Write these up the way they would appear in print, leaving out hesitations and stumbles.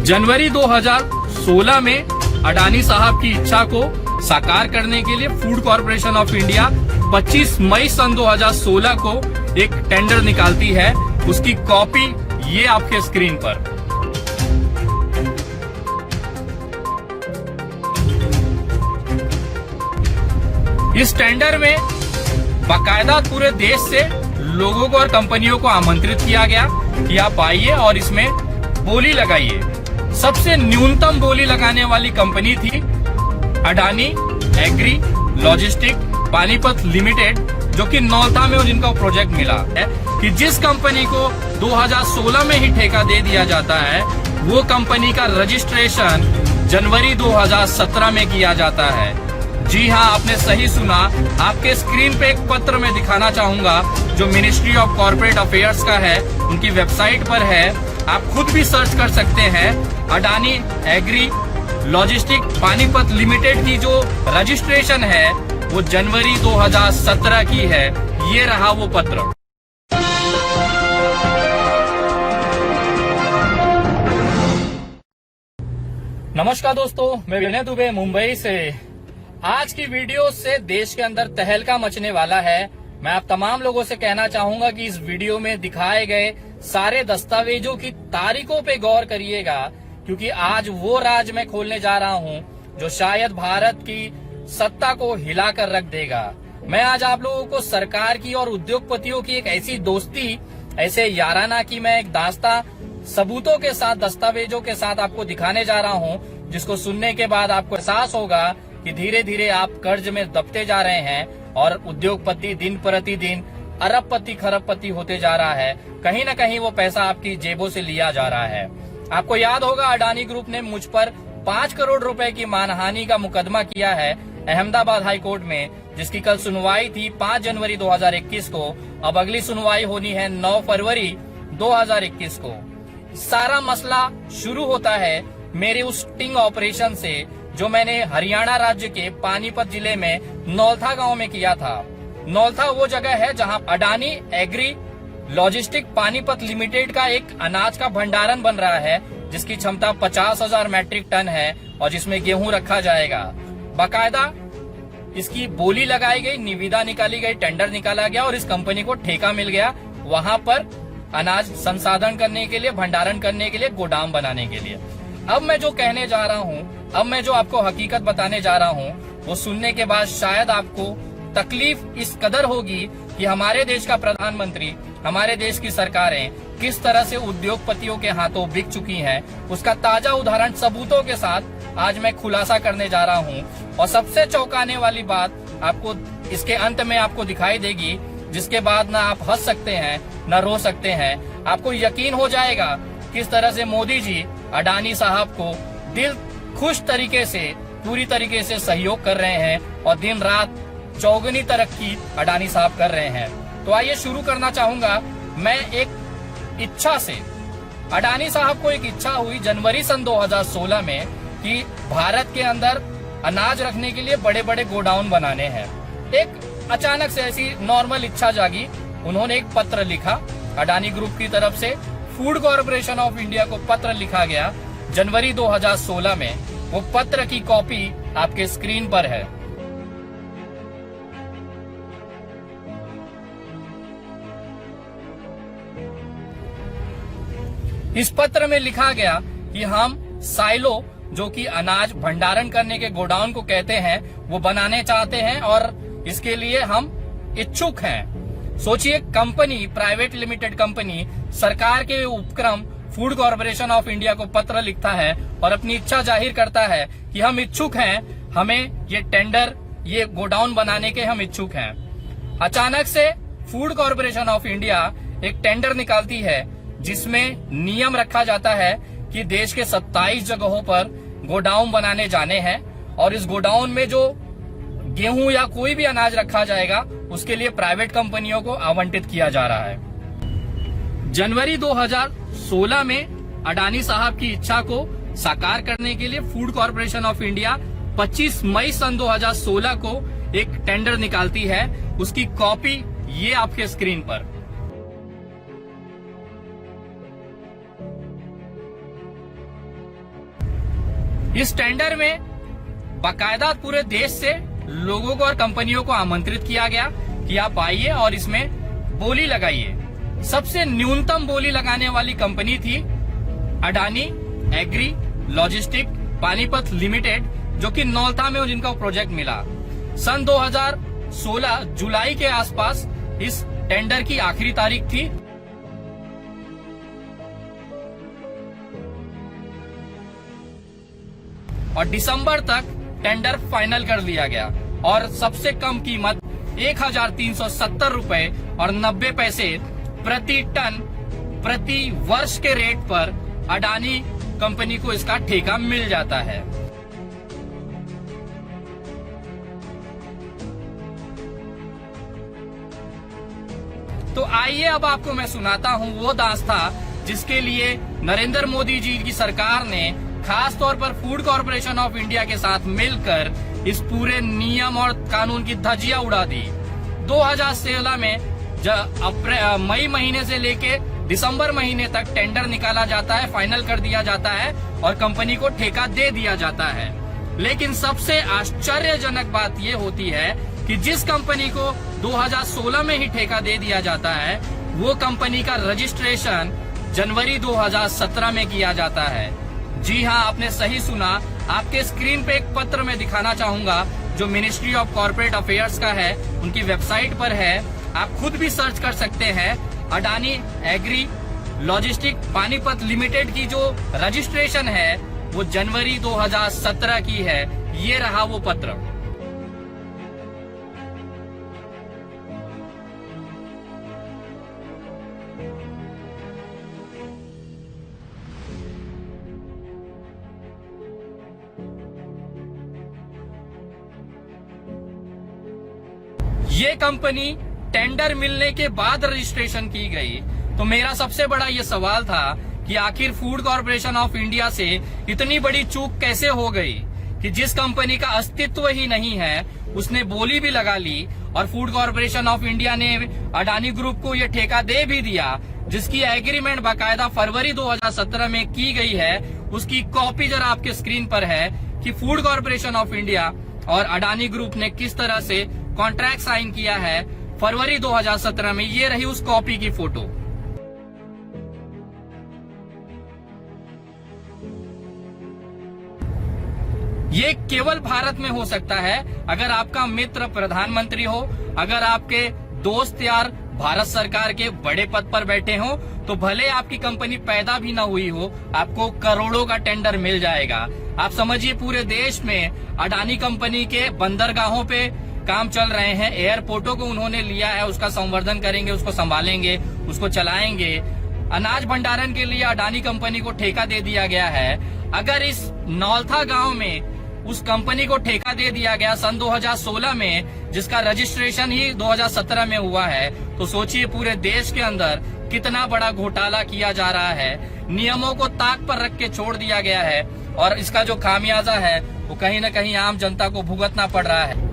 जनवरी 2016 में अडानी साहब की इच्छा को साकार करने के लिए फूड कॉरपोरेशन ऑफ इंडिया 25 मई सन 2016 को एक टेंडर निकालती है। उसकी कॉपी ये आपके स्क्रीन पर। इस टेंडर में बाकायदा पूरे देश से लोगों को और कंपनियों को आमंत्रित किया गया कि आप आइए और इसमें बोली लगाइए। सबसे न्यूनतम बोली लगाने वाली कंपनी थी Adani agri logistic Panipat limited, जो कि नौलथा में जिनका प्रोजेक्ट मिला है कि जिस कंपनी को 2016 में ही ठेका दे दिया जाता है वो कंपनी का रजिस्ट्रेशन जनवरी 2017 में किया जाता है। जी हाँ, आपने सही सुना। आपके स्क्रीन पे एक पत्र मैं दिखाना चाहूंगा जो मिनिस्ट्री ऑफ कॉर्पोरेट अफेयर्स का है, उनकी वेबसाइट पर है। आप खुद भी सर्च कर सकते हैं। Adani agri logistic Panipat limited की जो रजिस्ट्रेशन है वो जनवरी 2017 की है। ये रहा वो पत्र। नमस्कार दोस्तों, मैं विनय दुबे मुंबई से। आज की वीडियो से देश के अंदर तहलका मचने वाला है। मैं आप तमाम लोगों से कहना चाहूंगा कि इस वीडियो में दिखाए गए सारे दस्तावेजों की तारीखों पे गौर करिएगा, क्योंकि आज वो राज मैं खोलने जा रहा हूं जो शायद भारत की सत्ता को हिलाकर रख देगा। मैं आज आप लोगों को सरकार की और उद्योगपतियों की एक ऐसी दोस्ती, ऐसे याराना की मैं एक दास्तां सबूतों के साथ, दस्तावेजों के साथ आपको दिखाने जा रहा हूं, जिसको सुनने के बाद आपको एहसास होगा कि धीरे धीरे आप कर्ज में दबते जा रहे हैं और उद्योगपति दिन प्रतिदिन अरबपति खरबपति होते जा रहा है। कहीं न कहीं वो पैसा आपकी जेबों से लिया जा रहा है। आपको याद होगा अडानी ग्रुप ने मुझ पर 5 करोड़ रुपए की मानहानि का मुकदमा किया है अहमदाबाद हाई कोर्ट में, जिसकी कल सुनवाई थी 5 जनवरी 2021 को। अब अगली सुनवाई होनी है 9 फरवरी 2021 को। सारा मसला शुरू होता है मेरे उस स्टिंग ऑपरेशन से जो मैंने हरियाणा राज्य के पानीपत जिले में नौलथा गांव में किया था। नौलथा वो जगह है जहां Adani agri logistic Panipat limited का एक अनाज का भंडारण बन रहा है, जिसकी क्षमता 50,000 मैट्रिक टन है और जिसमें गेहूं रखा जाएगा। बाकायदा इसकी बोली लगाई गई, निविदा निकाली गई, टेंडर निकाला गया और इस कंपनी को ठेका मिल गया वहां पर अनाज संसाधन करने के लिए, भंडारण करने के लिए, गोदाम बनाने के लिए। अब मैं जो कहने जा रहा हूँ, अब मैं जो आपको हकीकत बताने जा रहा हूँ, वो सुनने के बाद शायद आपको तकलीफ इस कदर होगी कि हमारे देश का प्रधानमंत्री, हमारे देश की सरकारें किस तरह से उद्योगपतियों के हाथों बिक चुकी हैं। उसका ताजा उदाहरण सबूतों के साथ आज मैं खुलासा करने जा रहा हूं। और सबसे चौंकाने वाली बात आपको इसके अंत में आपको दिखाई देगी, जिसके बाद ना आप हंस सकते हैं न रो सकते हैं। आपको यकीन हो जाएगा किस तरह से मोदी जी अडानी साहब को दिल खुश तरीके से, पूरी तरीके से सहयोग कर रहे हैं और दिन रात चौगुनी तरक्की अडानी साहब कर रहे हैं। तो आइए शुरू करना चाहूंगा मैं एक इच्छा से। अडानी साहब को एक इच्छा हुई जनवरी सन 2016 में कि भारत के अंदर अनाज रखने के लिए बड़े बड़े गोडाउन बनाने हैं। एक अचानक से ऐसी नॉर्मल इच्छा जागी। उन्होंने एक पत्र लिखा अडानी ग्रुप की तरफ से, फूड कॉरपोरेशन ऑफ इंडिया को पत्र लिखा गया जनवरी 2016 में। वो पत्र की कॉपी आपके स्क्रीन पर है। इस पत्र में लिखा गया कि हम साइलो, जो कि अनाज भंडारण करने के गोडाउन को कहते हैं, वो बनाने चाहते हैं और इसके लिए हम इच्छुक हैं। सोचिए, कंपनी, प्राइवेट लिमिटेड कंपनी सरकार के उपक्रम फूड कॉरपोरेशन ऑफ इंडिया को पत्र लिखता है और अपनी इच्छा जाहिर करता है कि हम इच्छुक हैं, हमें ये टेंडर, ये गोडाउन बनाने के हम इच्छुक हैं। अचानक से फूड कॉरपोरेशन ऑफ इंडिया एक टेंडर निकालती है जिसमें नियम रखा जाता है कि देश के 27 जगहों पर गोडाउन बनाने जाने हैं और इस गोडाउन में जो गेहूं या कोई भी अनाज रखा जाएगा उसके लिए प्राइवेट कंपनियों को आवंटित किया जा रहा है। जनवरी 2016 में अडानी साहब की इच्छा को साकार करने के लिए फूड कॉरपोरेशन ऑफ इंडिया 25 मई सन 2016 को एक टेंडर निकालती है। उसकी कॉपी ये आपके स्क्रीन पर। इस टेंडर में बाकायदा पूरे देश से लोगों को और कंपनियों को आमंत्रित किया गया कि आप आइए और इसमें बोली लगाइए। सबसे न्यूनतम बोली लगाने वाली कंपनी थी Adani agri logistic Panipat limited, जो कि नौलथा में जिनका प्रोजेक्ट मिला। सन 2016 जुलाई के आसपास इस टेंडर की आखिरी तारीख थी। और दिसंबर तक टेंडर फाइनल कर लिया गया और सबसे कम कीमत 1370 रुपए और 90 पैसे प्रति टन प्रति वर्ष के रेट पर अडानी कंपनी को इसका ठेका मिल जाता है। तो आइए अब आपको मैं सुनाता हूं वो दास्तां जिसके लिए नरेंद्र मोदी जी की सरकार ने खास तौर पर फूड कॉर्पोरेशन ऑफ इंडिया के साथ मिलकर इस पूरे नियम और कानून की धज्जियां उड़ा दी। 2016 में मई महीने से लेके दिसंबर महीने तक टेंडर निकाला जाता है, फाइनल कर दिया जाता है और कंपनी को ठेका दे दिया जाता है। लेकिन सबसे आश्चर्यजनक बात ये होती है कि जिस कंपनी को 2016 में ही ठेका दे दिया जाता है, वो कंपनी का रजिस्ट्रेशन जनवरी 2017 में किया जाता है। जी हाँ, आपने सही सुना। आपके स्क्रीन पे एक पत्र मैं दिखाना चाहूंगा जो मिनिस्ट्री ऑफ कॉर्पोरेट अफेयर्स का है, उनकी वेबसाइट पर है। आप खुद भी सर्च कर सकते हैं। Adani agri logistic Panipat limited की जो रजिस्ट्रेशन है वो जनवरी 2017 की है। ये रहा वो पत्र। ये कंपनी टेंडर मिलने के बाद रजिस्ट्रेशन की गई। तो मेरा सबसे बड़ा ये सवाल था कि आखिर फूड कॉर्पोरेशन ऑफ इंडिया से इतनी बड़ी चूक कैसे हो गई कि जिस कंपनी का अस्तित्व ही नहीं है उसने बोली भी लगा ली और फूड कॉर्पोरेशन ऑफ इंडिया ने अडानी ग्रुप को ये ठेका दे भी दिया, जिसकी एग्रीमेंट बाकायदा फरवरी 2017 में की गई है। उसकी कॉपी जरा आपके स्क्रीन पर है कि फूड कॉर्पोरेशन ऑफ इंडिया और अडानी ग्रुप ने किस तरह से कॉन्ट्रैक्ट साइन किया है फरवरी 2017 में। ये रही उस कॉपी की फोटो। ये केवल भारत में हो सकता है अगर आपका मित्र प्रधानमंत्री हो, अगर आपके दोस्त यार भारत सरकार के बड़े पद पर बैठे हो, तो भले आपकी कंपनी पैदा भी ना हुई हो, आपको करोड़ों का टेंडर मिल जाएगा। आप समझिए पूरे देश में अडानी कंपनी के बंदरगाहों पे काम चल रहे हैं, एयरपोर्टों को उन्होंने लिया है, उसका संवर्धन करेंगे, उसको संभालेंगे, उसको चलाएंगे। अनाज भंडारण के लिए अडानी कंपनी को ठेका दे दिया गया है। अगर इस नौलथा गांव में उस कंपनी को ठेका दे दिया गया सन 2016 में, जिसका रजिस्ट्रेशन ही 2017 में हुआ है, तो सोचिए पूरे देश के अंदर कितना बड़ा घोटाला किया जा रहा है। नियमों को ताक पर रख के छोड़ दिया गया है और इसका जो खामियाजा है वो कहीं न कहीं आम जनता को भुगतना पड़ रहा है।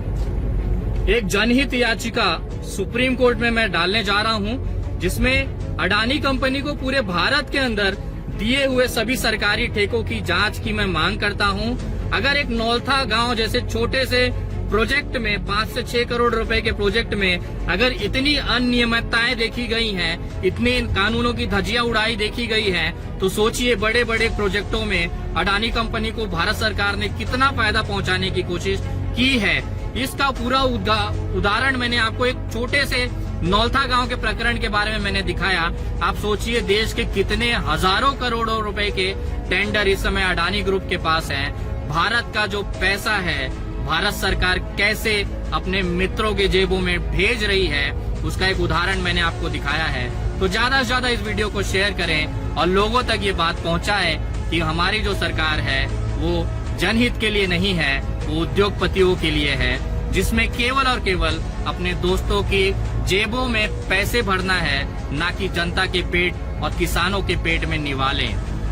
एक जनहित याचिका सुप्रीम कोर्ट में मैं डालने जा रहा हूं, जिसमें अडानी कंपनी को पूरे भारत के अंदर दिए हुए सभी सरकारी ठेकों की जांच की मैं मांग करता हूं। अगर एक नौलथा गांव जैसे छोटे से प्रोजेक्ट में 5 से 6 करोड़ रुपए के प्रोजेक्ट में अगर इतनी अनियमितताएं देखी गई हैं, इतने कानूनों की धज्जियां उड़ाई देखी गई है, तो सोचिए बड़े बड़े प्रोजेक्टों में अडानी कंपनी को भारत सरकार ने कितना फायदा पहुंचाने की कोशिश की है। इसका पूरा उदाहरण मैंने आपको एक छोटे से नौलथा गांव के प्रकरण के बारे में मैंने दिखाया। आप सोचिए देश के कितने हजारों करोड़ों रुपए के टेंडर इस समय अडानी ग्रुप के पास हैं। भारत का जो पैसा है भारत सरकार कैसे अपने मित्रों के जेबों में भेज रही है, उसका एक उदाहरण मैंने आपको दिखाया है। तो ज्यादा से ज्यादा इस वीडियो को शेयर करें और लोगों तक ये बात पहुंचाएं कि हमारी जो सरकार है वो जनहित के लिए नहीं है, वो उद्योगपतियों के लिए है, जिसमें केवल और केवल अपने दोस्तों की जेबों में पैसे भरना है, ना कि जनता के पेट और किसानों के पेट में निवाले।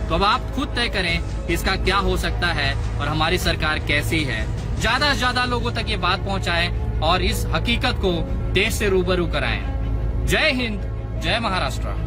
तो अब आप खुद तय करें कि इसका क्या हो सकता है और हमारी सरकार कैसी है। ज्यादा से ज्यादा लोगों तक ये बात पहुंचाएं और इस हकीकत को देश से रूबरू कराएं। जय हिंद, जय महाराष्ट्र।